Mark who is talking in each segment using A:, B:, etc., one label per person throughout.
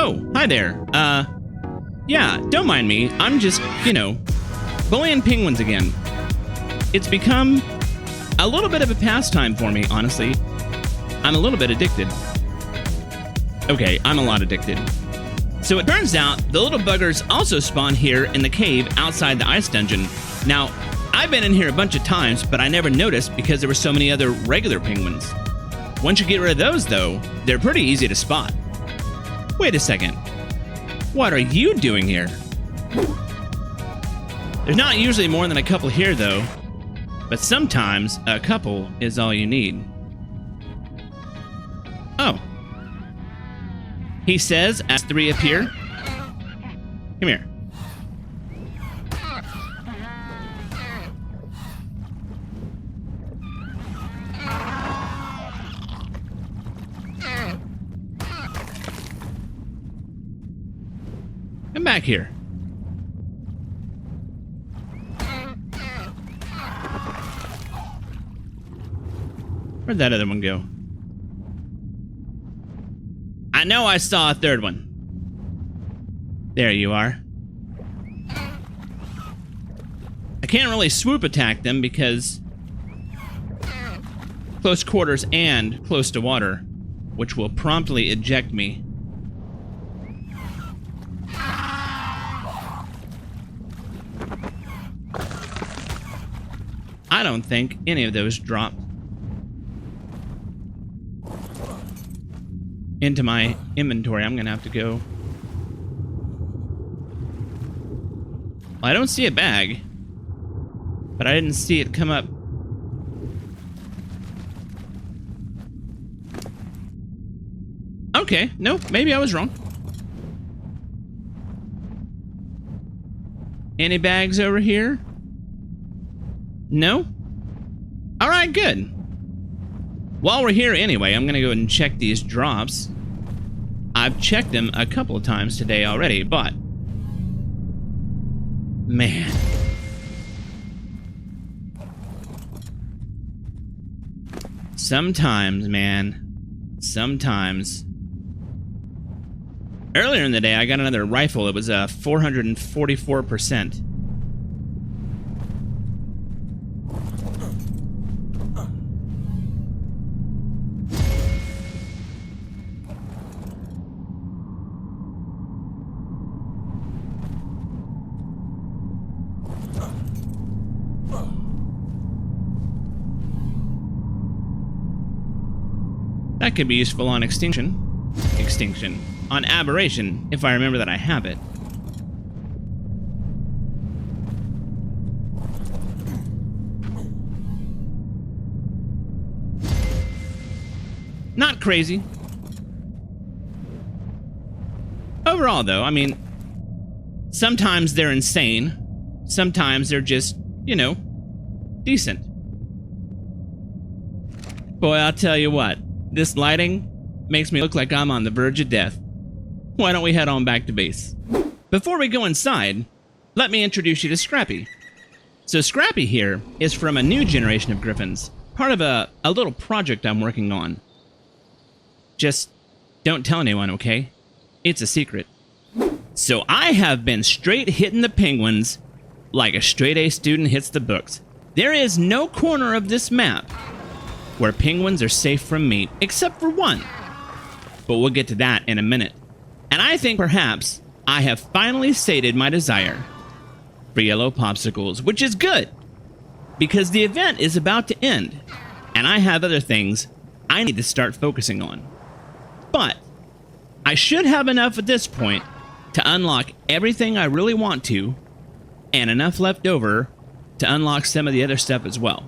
A: Oh, hi there. Yeah, don't mind me. I'm just, bullying penguins again. It's become a little bit of a pastime for me, honestly. I'm a little bit addicted. Okay, I'm a lot addicted. So it turns out the little buggers also spawn here in the cave outside the ice dungeon. Now, I've been in here a bunch of times, but I never noticed because there were so many other regular penguins. Once you get rid of those, though, they're pretty easy to spot. Wait a second. What are you doing here? There's not usually more than a couple here, though. But sometimes a couple is all you need. Oh. He says, as three appear. Come here. Come back here. Where'd that other one go? I know I saw a third one. There you are. I can't really swoop attack them because close quarters and close to water, which will promptly eject me. I don't think any of those dropped into my inventory. I'm gonna have to go. Well, I don't see a bag, but I didn't see it come up. Okay, no, maybe I was wrong. Any bags over here? No? Alright, good. While we're here anyway, I'm gonna go ahead and check these drops. I've checked them a couple of times today already, but man. Sometimes, man. Sometimes. Earlier in the day, I got another rifle. It was 444%. That could be useful on extinction. On aberration, if I remember that I have it. Not crazy. Overall, though, I mean, sometimes they're insane. Sometimes they're just, decent. Boy, I'll tell you what. This lighting makes me look like I'm on the verge of death. Why don't we head on back to base? Before we go inside, let me introduce you to Scrappy. So Scrappy here is from a new generation of griffins, part of a little project I'm working on. Just don't tell anyone, okay? It's a secret. So I have been straight hitting the penguins like a straight A student hits the books. There is no corner of this map where penguins are safe from me, except for one. But we'll get to that in a minute. And I think perhaps I have finally sated my desire for yellow popsicles, which is good, because the event is about to end, and I have other things I need to start focusing on. But I should have enough at this point to unlock everything I really want to, and enough left over to unlock some of the other stuff as well.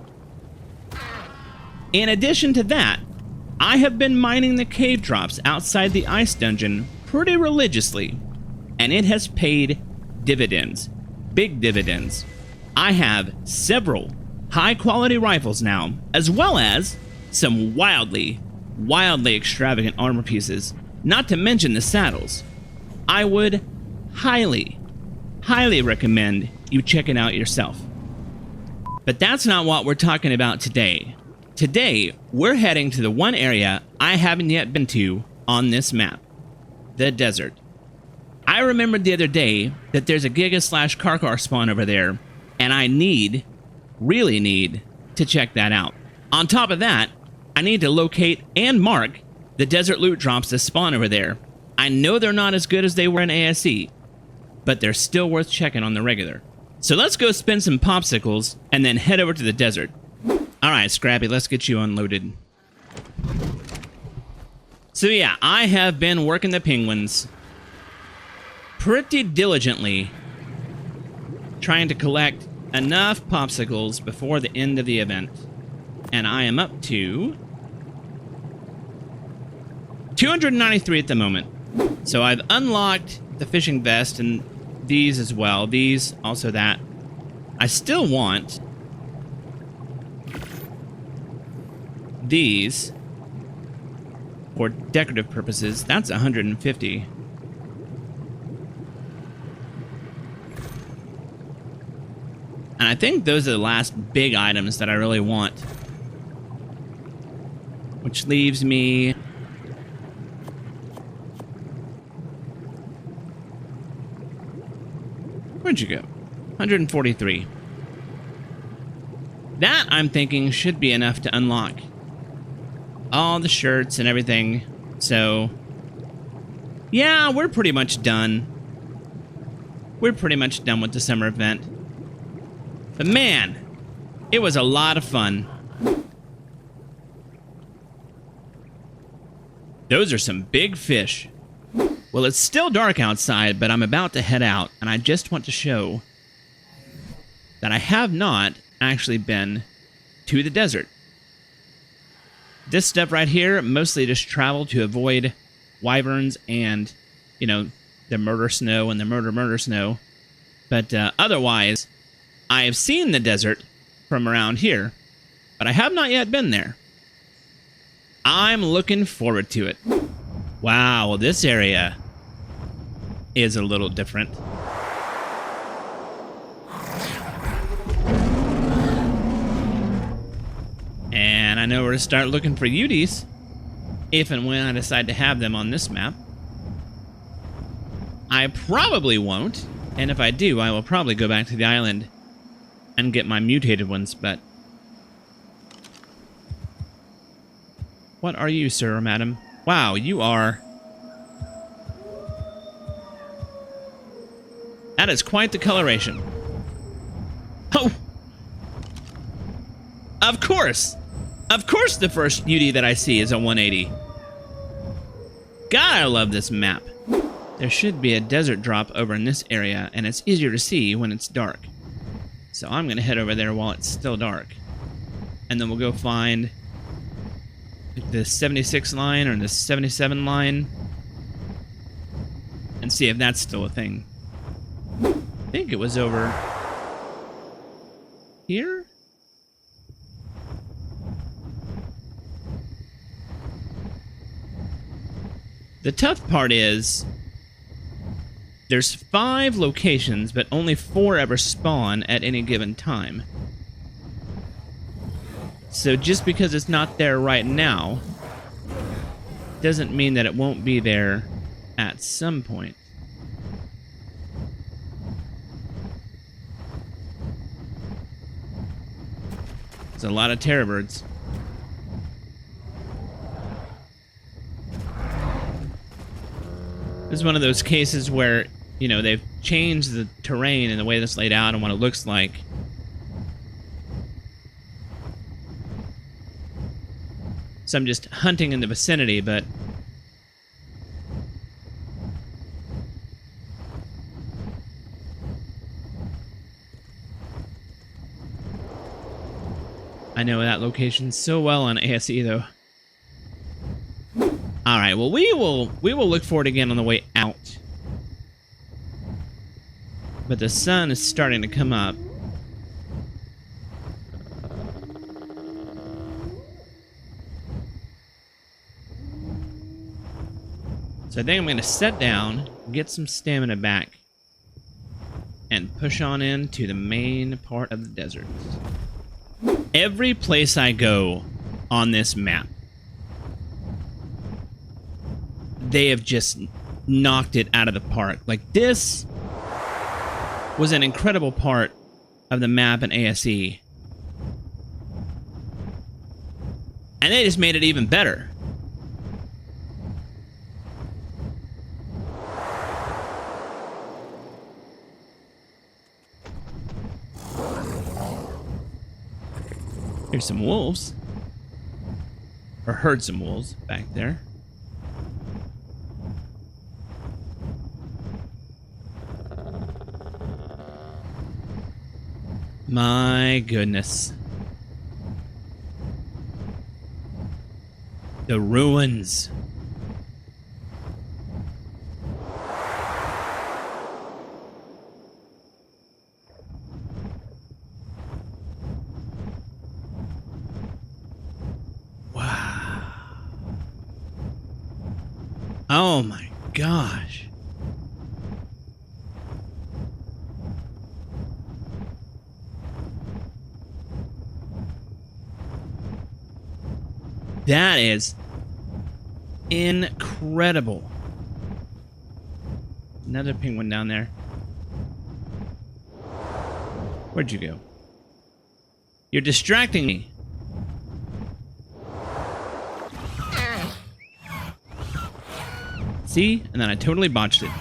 A: In addition to that, I have been mining the cave drops outside the ice dungeon pretty religiously, and it has paid dividends. Big dividends. I have several high-quality rifles now, as well as some wildly extravagant armor pieces, not to mention the saddles. I would highly recommend you check it out yourself. But that's not what we're talking about today. Today, we're heading to the one area I haven't yet been to on this map. The desert. I remembered the other day that there's a giga slash carchar spawn over there, and I really need to check that out. On top of that, I need to locate and mark the desert loot drops that spawn over there. I know they're not as good as they were in ASE, but they're still worth checking on the regular. So let's go spin some popsicles and then head over to the desert. Alright, Scrappy, let's get you unloaded. So yeah, I have been working the penguins pretty diligently, trying to collect enough popsicles before the end of the event. And I am up to 293 at the moment. So I've unlocked the fishing vest and these as well. These, also that. I still want these for decorative purposes. That's 150. And I think those are the last big items that I really want. Which leaves me... Where'd you go? 143. That, I'm thinking, should be enough to unlock all the shirts and everything. So, yeah, we're pretty much done. We're pretty much done with the summer event. But man, it was a lot of fun. Those are some big fish. Well, it's still dark outside, but I'm about to head out, and I just want to show that I have not actually been to the desert. This stuff right here, mostly just travel to avoid wyverns and, you know, the murder snow and the murder snow. But otherwise, I have seen the desert from around here, but I have not yet been there. I'm looking forward to it. Wow, this area is a little different. And I know where to start looking for Uties, if and when I decide to have them on this map. I probably won't, and if I do, I will probably go back to the island and get my mutated ones, but... What are you, sir or madam? Wow, you are... That is quite the coloration. Oh! Of course! Of course the first UD that I see is a 180. God, I love this map. There should be a desert drop over in this area, and it's easier to see when it's dark. So I'm going to head over there while it's still dark. And then we'll go find the 76 line or the 77 line and see if that's still a thing. I think it was over here? The tough part is there's 5 locations, but only 4 ever spawn at any given time. So just because it's not there right now doesn't mean that it won't be there at some point. There's a lot of terror birds. This is one of those cases where, you know, they've changed the terrain and the way that's laid out and what it looks like. So I'm just hunting in the vicinity, but I know that location so well on ASE though. All right, well we will look for it again on the way out. But the sun is starting to come up. So I think I'm going to sit down, get some stamina back, and push on into the main part of the desert. Every place I go on this map, they have just knocked it out of the park. Like, this was an incredible part of the map in ASE. And they just made it even better. Here's some wolves. Or heard some wolves back there. My goodness. The ruins. Wow. Oh my gosh. That is incredible. Another penguin down there. Where'd you go? You're distracting me. See? And then I totally botched it.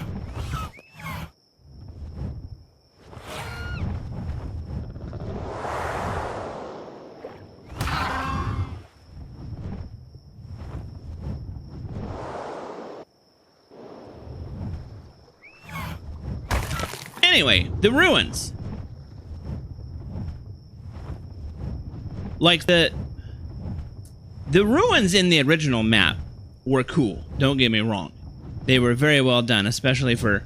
A: Anyway, the ruins. Like the ruins in the original map were cool. Don't get me wrong. They were very well done, especially for,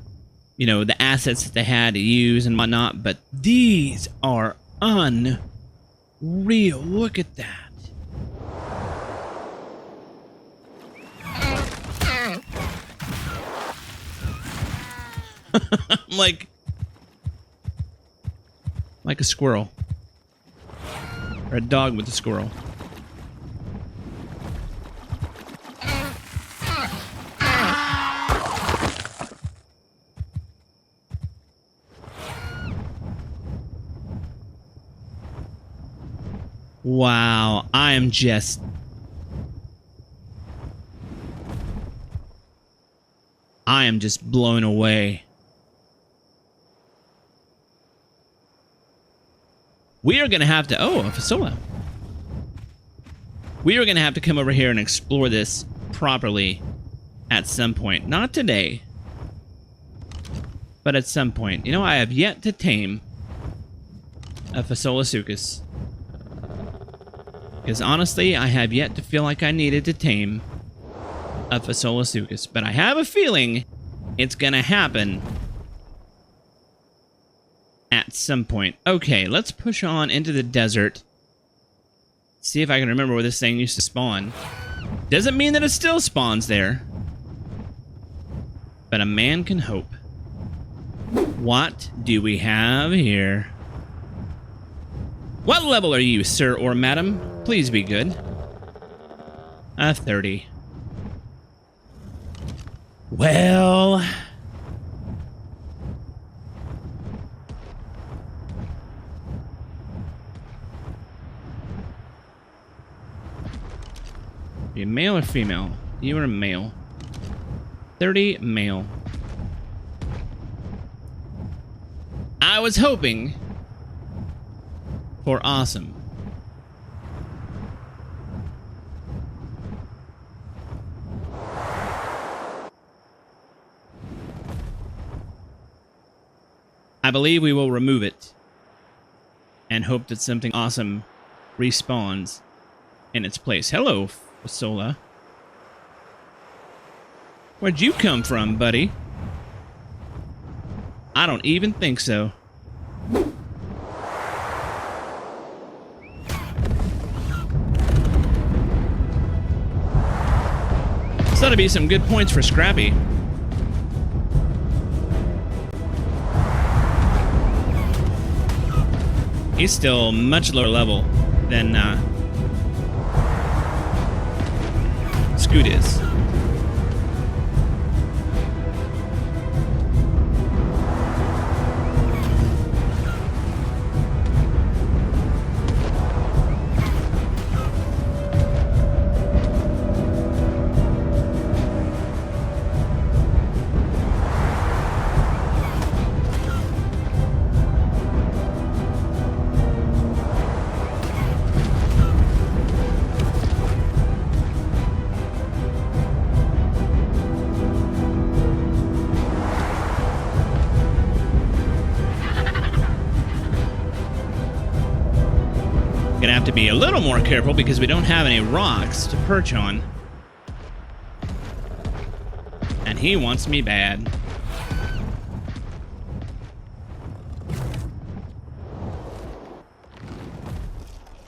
A: you know, the assets that they had to use and whatnot. But these are unreal. Look at that. like a squirrel. Or a dog with a squirrel. Wow, I am just... blown away. We are going to have to... Oh, a Fasola. We are going to have to come over here and explore this properly at some point. Not today, but at some point. You know, I have yet to tame a Fasolasuchus. Because honestly, I have yet to feel like I needed to tame a Fasolasuchus. But I have a feeling it's going to happen at some point. Okay, let's push on into the desert. See if I can remember where this thing used to spawn. Doesn't mean that it still spawns there. But a man can hope. What do we have here? What level are you, sir or madam? Please be good. 30. Well... Are you male or female? You are a male. 30 male. I was hoping for awesome. I believe we will remove it and hope that something awesome respawns in its place. Hello, Fasola. Where'd you come from, buddy? I don't even think so. This ought to be some good points for Scrappy. He's still much lower level than Scoot is. to be a little more careful because we don't have any rocks to perch on. And he wants me bad.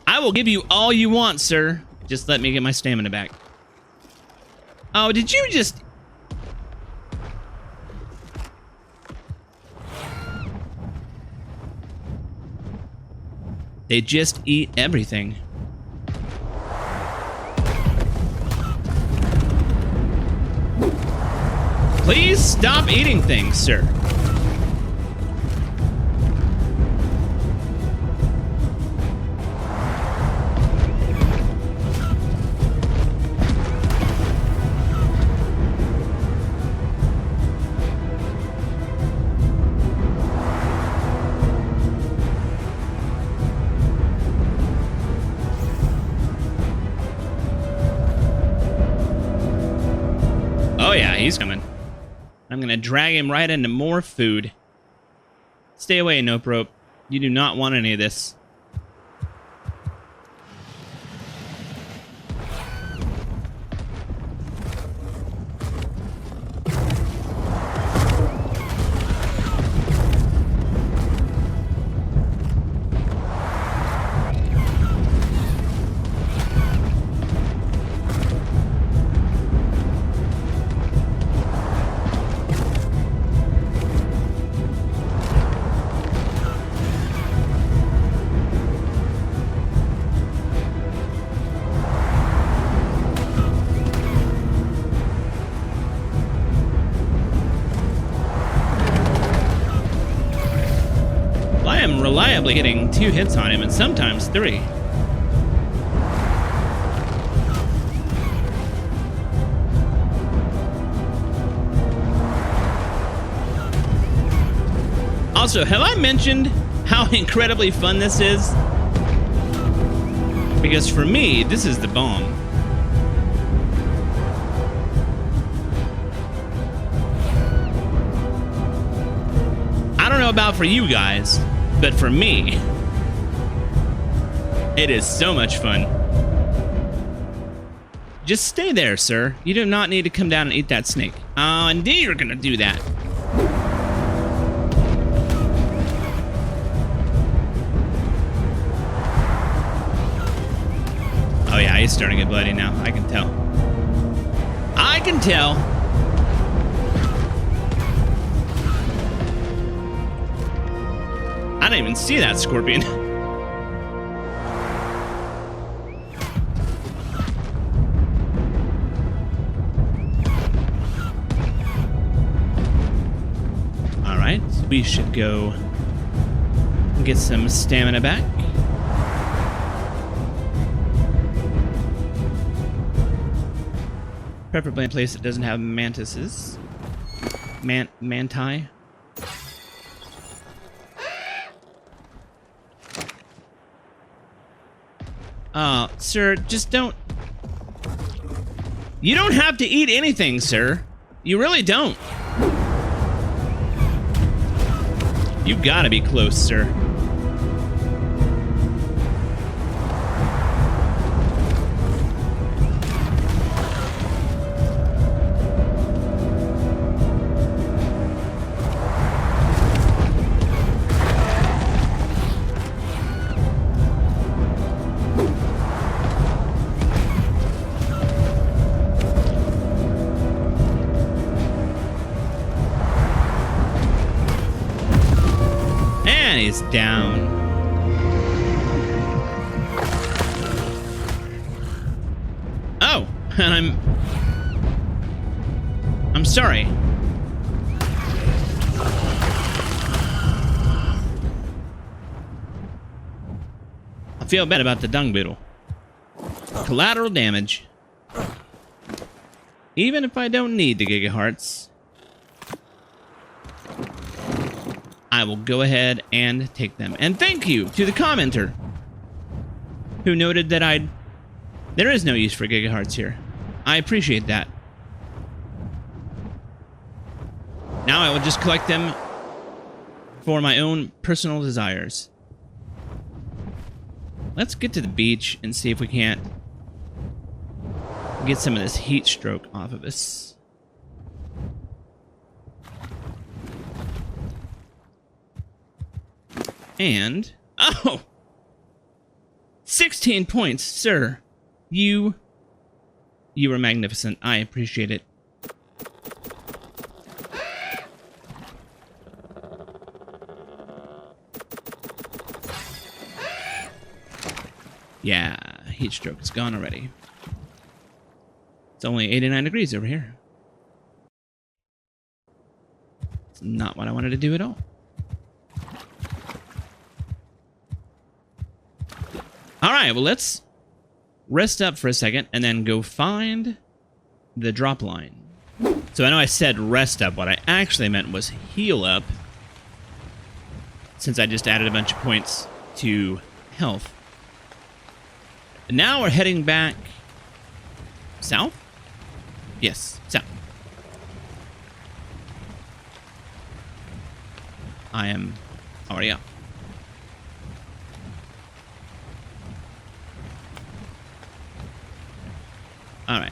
A: I will give you all you want, sir. Just let me get my stamina back. Oh, did you just... They just eat everything. Please stop eating things, sir. Oh yeah, he's coming. I'm gonna drag him right into more food. Stay away, Nope Rope. You do not want any of this. I am reliably getting 2 hits on him and sometimes 3. Also, have I mentioned how incredibly fun this is? Because for me, this is the bomb. I don't know about for you guys, but for me, it is so much fun. Just stay there, sir. You do not need to come down and eat that snake. Oh, I knew you were gonna do that. Oh yeah, he's starting to get bloody now. I can tell. I can tell. I didn't even see that scorpion. Alright, so we should go get some stamina back. Preferably in a place that doesn't have mantises. Manti. Sir, just don't... You don't have to eat anything, sir. You really don't. You gotta be close, sir. Is down. Oh, and I'm sorry. I feel bad about the dung beetle. Collateral damage. Even if I don't need the gigahertz, I will go ahead and take them. And thank you to the commenter who noted that there is no use for gigahertz here. I appreciate that. Now I will just collect them for my own personal desires. let's get to the beach and see if we can't get some of this heat stroke off of us. And, oh! 16 points, sir. You were magnificent. I appreciate it. Yeah, heat stroke is gone already. It's only 89 degrees over here. It's not what I wanted to do at all. All right, well, let's rest up for a second and then go find the drop line. So I know I said rest up. What I actually meant was heal up, since I just added a bunch of points to health. And now we're heading back south? Yes, south. I am already up. All right.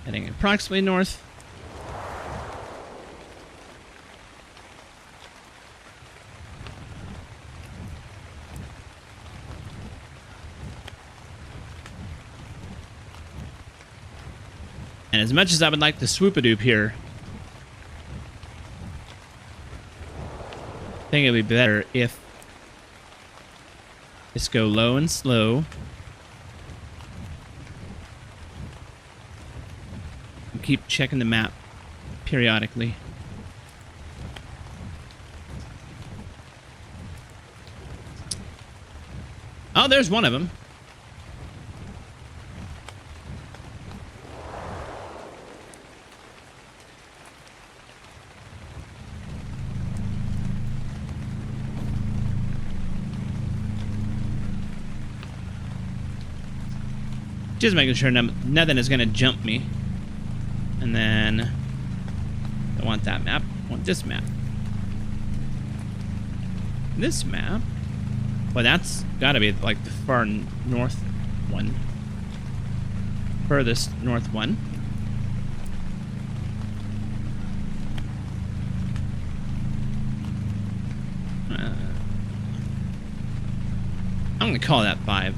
A: Heading approximately north. And as much as I would like to swoop-a-doop here, I think it would be better if just go low and slow. And keep checking the map periodically. Oh, there's one of them. Just making sure nothing is going to jump me. And then I want that map. I want this map. This map. Well, that's got to be like the far north one. Furthest north one. I'm going to call that 5.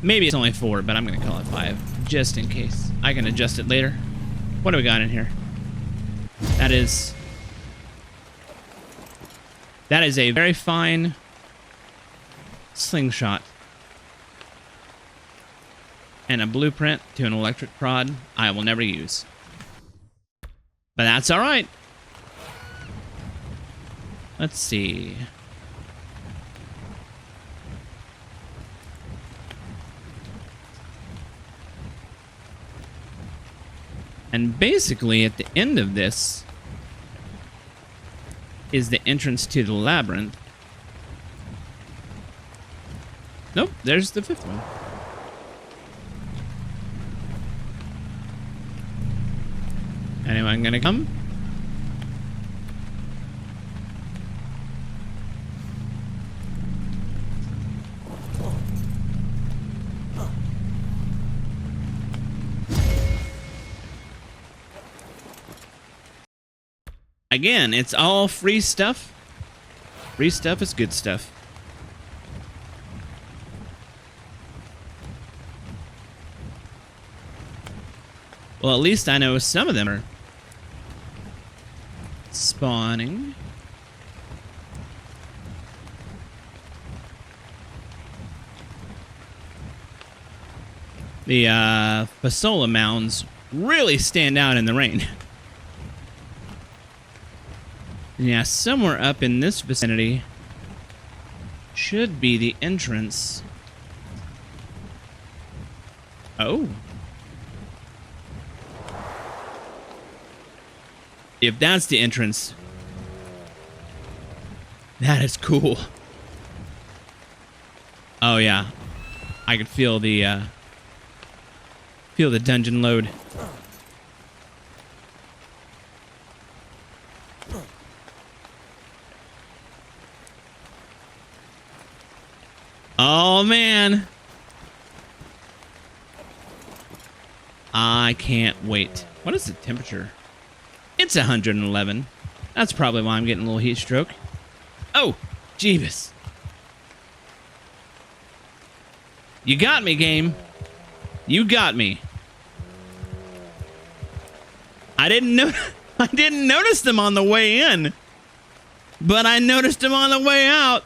A: Maybe it's only 4, but I'm going to call it 5, just in case. I can adjust it later. What do we got in here? That is a very fine slingshot. And a blueprint to an electric prod I will never use. But that's all right. Let's see. And basically, at the end of this is the entrance to the labyrinth. Nope, there's the 5th one. Anyone gonna come? Again, it's all free stuff. Free stuff is good stuff. Well, at least I know some of them are spawning. The Fasola mounds really stand out in the rain. Yeah, somewhere up in this vicinity should be the entrance. Oh. If that's the entrance, that is cool. Oh yeah, I could feel the dungeon load. Oh, man. I can't wait. What is the temperature? It's 111. That's probably why I'm getting a little heat stroke. Oh, Jeebus. You got me, game. You got me. I didn't notice them on the way in, but I noticed them on the way out.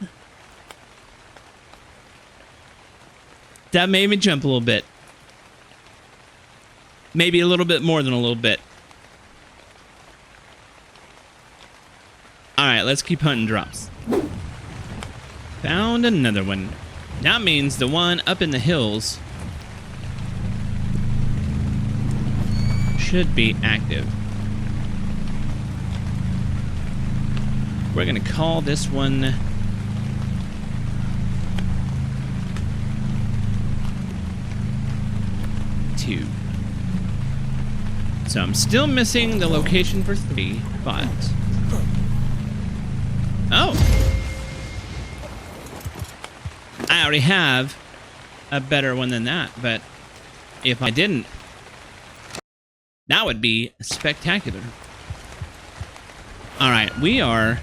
A: That made me jump a little bit. Maybe a little bit more than a little bit. Alright, let's keep hunting drops. Found another one. That means the one up in the hills should be active. We're gonna call this one two. So I'm still missing the location for 3, but... Oh! I already have a better one than that, but if I didn't, that would be spectacular. Alright, we are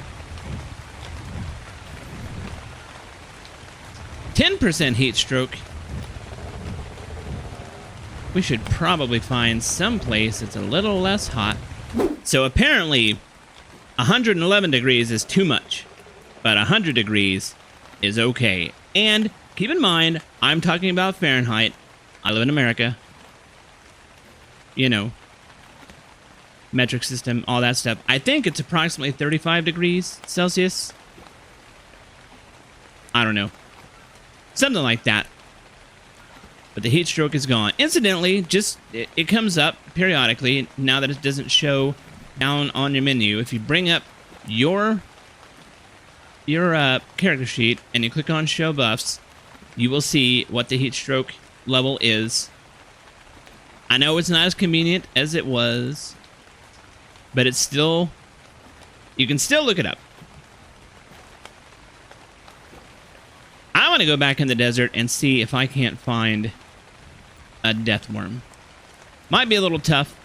A: 10% heat stroke. We should probably find some place that's a little less hot. So apparently 111 degrees is too much, but 100 degrees is okay. And keep in mind, I'm talking about Fahrenheit. I live in America. You know, metric system, all that stuff. I think it's approximately 35 degrees Celsius. I don't know. Something like that. But the heat stroke is gone. Incidentally, just it comes up periodically now that it doesn't show down on your menu. If you bring up your character sheet and you click on show buffs, you will see what the heat stroke level is. I know it's not as convenient as it was, but it's still, you can still look it up. I want to go back in the desert and see if I can't find a deathworm. Might be a little tough,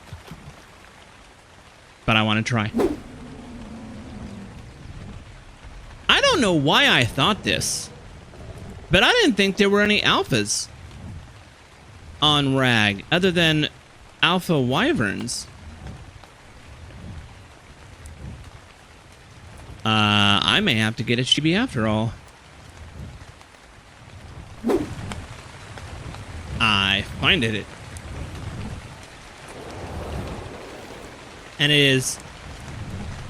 A: but I want to try. I don't know why I thought this, but I didn't think there were any alphas on Rag other than alpha wyverns. I may have to get a chibi after all. I find it. And it is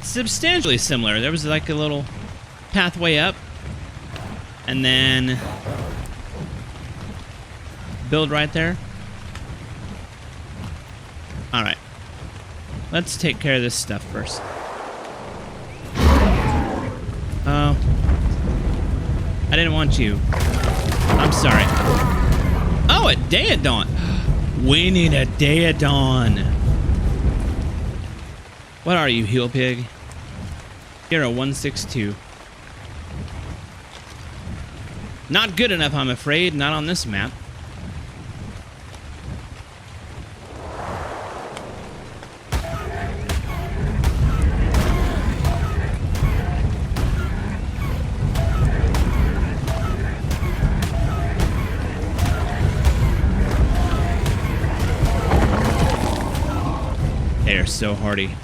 A: substantially similar. There was like a little pathway up, and then build right there. Alright. Let's take care of this stuff first. Oh. I didn't want you. I'm sorry. Oh, a Daedon. We need a Daedon. What are you, heel pig? You're a 162. Not good enough, I'm afraid. Not on this map. They're so hardy.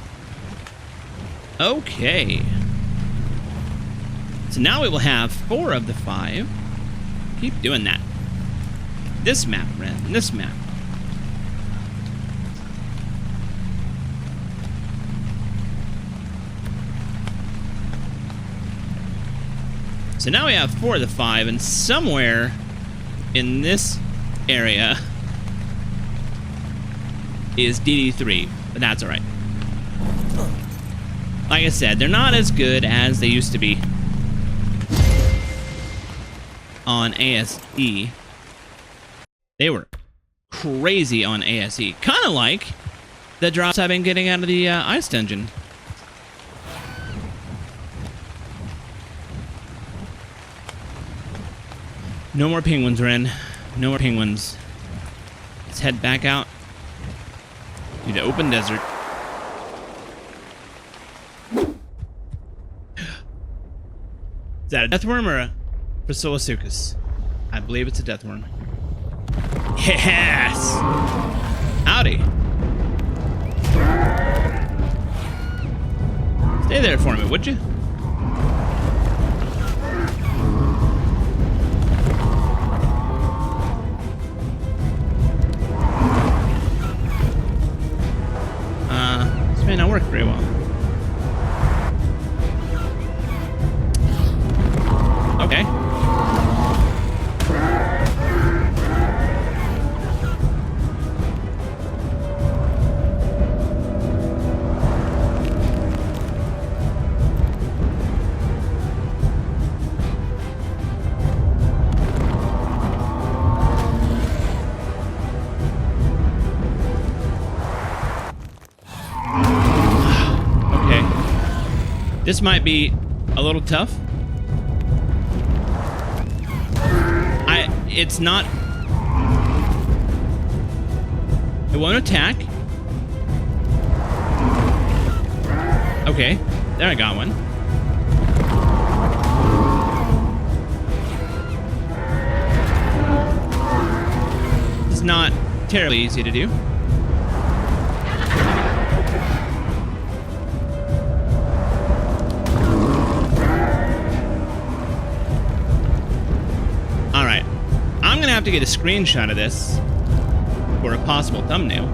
A: Okay. So now we will have 4 of the 5. Keep doing that. This map, Ren. This map. So now we have 4 of the 5, and somewhere in this area is DD3, but that's alright. Like I said, they're not as good as they used to be on ASE. They were crazy on ASE. Kind of like the drops I've been getting out of the ice dungeon. No more penguins, Ren. No more penguins. Let's head back out to the open desert. Is that a deathworm or a Basilosuchus? I believe it's a deathworm. Yes! Howdy. Stay there for me, would you? This may not work very well. Okay. This might be a little tough. It's not... It won't attack. Okay, there I got one. It's not terribly easy to do. Have to get a screenshot of this for a possible thumbnail.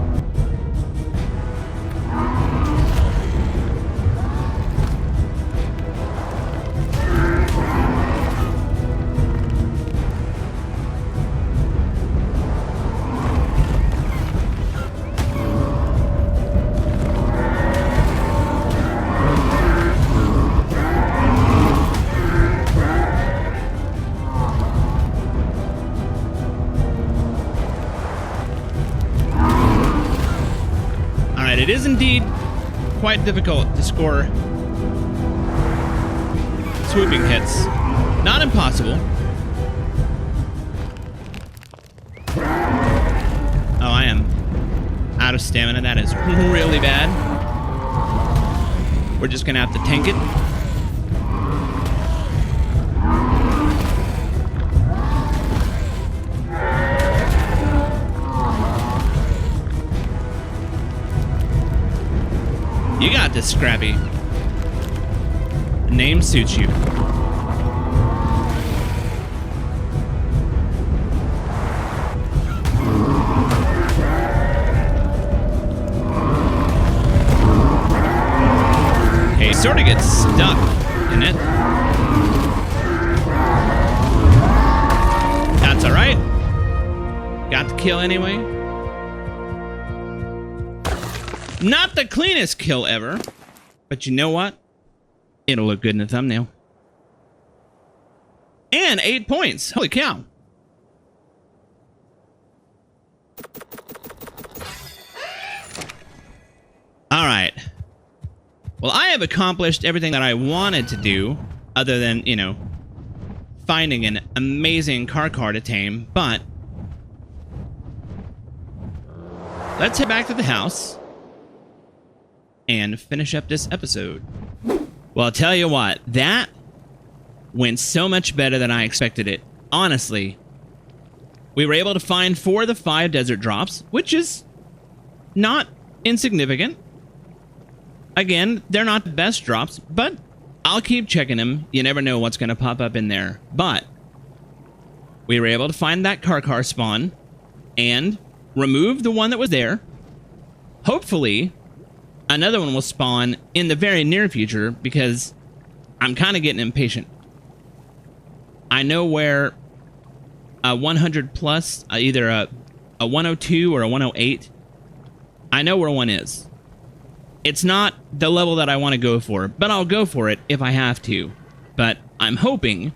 A: It is indeed quite difficult to score swooping hits. Not impossible. Oh, I am out of stamina. That is really bad. We're just gonna have to tank it. You got this, Scrappy. The name suits you. Okay, sort of gets stuck in it. That's alright. Got the kill anyway. Not the cleanest kill ever, but you know what? It'll look good in the thumbnail. And 8 points. Holy cow. All right. Well, I have accomplished everything that I wanted to do, other than, you know, finding an amazing carchar to tame, but let's head back to the house and finish up this episode. Well, I'll tell you what, that went so much better than I expected it. Honestly, we were able to find 4 of the 5 desert drops, which is not insignificant. Again, they're not the best drops, but I'll keep checking them. You never know what's going to pop up in there. But we were able to find that carchar spawn and remove the one that was there. Hopefully, another one will spawn in the very near future, because I'm kind of getting impatient. I know where a 100 plus, either a 102 or a 108, I know where one is. It's not the level that I want to go for, but I'll go for it if I have to. But I'm hoping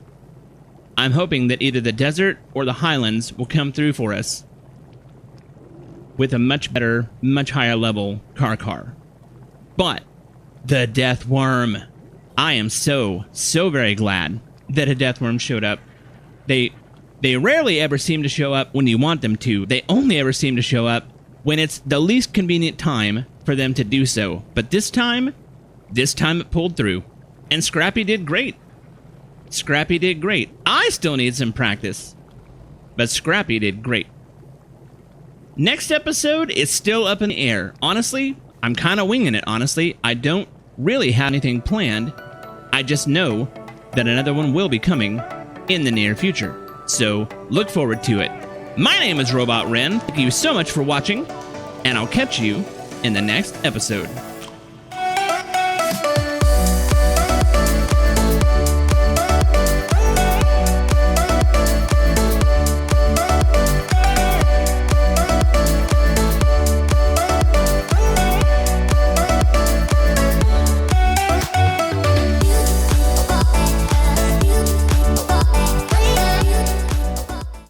A: that either the desert or the highlands will come through for us with a much better, much higher level carchar. But the deathworm, I am so very glad that a deathworm showed up. They They rarely ever seem to show up when you want them to. They only ever seem to show up when it's the least convenient time for them to do so. But this time it pulled through. And Scrappy did great. Scrappy did great. I still need some practice, but Scrappy did great. Next episode is still up in the air. Honestly, I'm kind of winging it, honestly. I don't really have anything planned. I just know that another one will be coming in the near future. So, look forward to it. My name is Robot Ren. Thank you so much for watching, and I'll catch you in the next episode.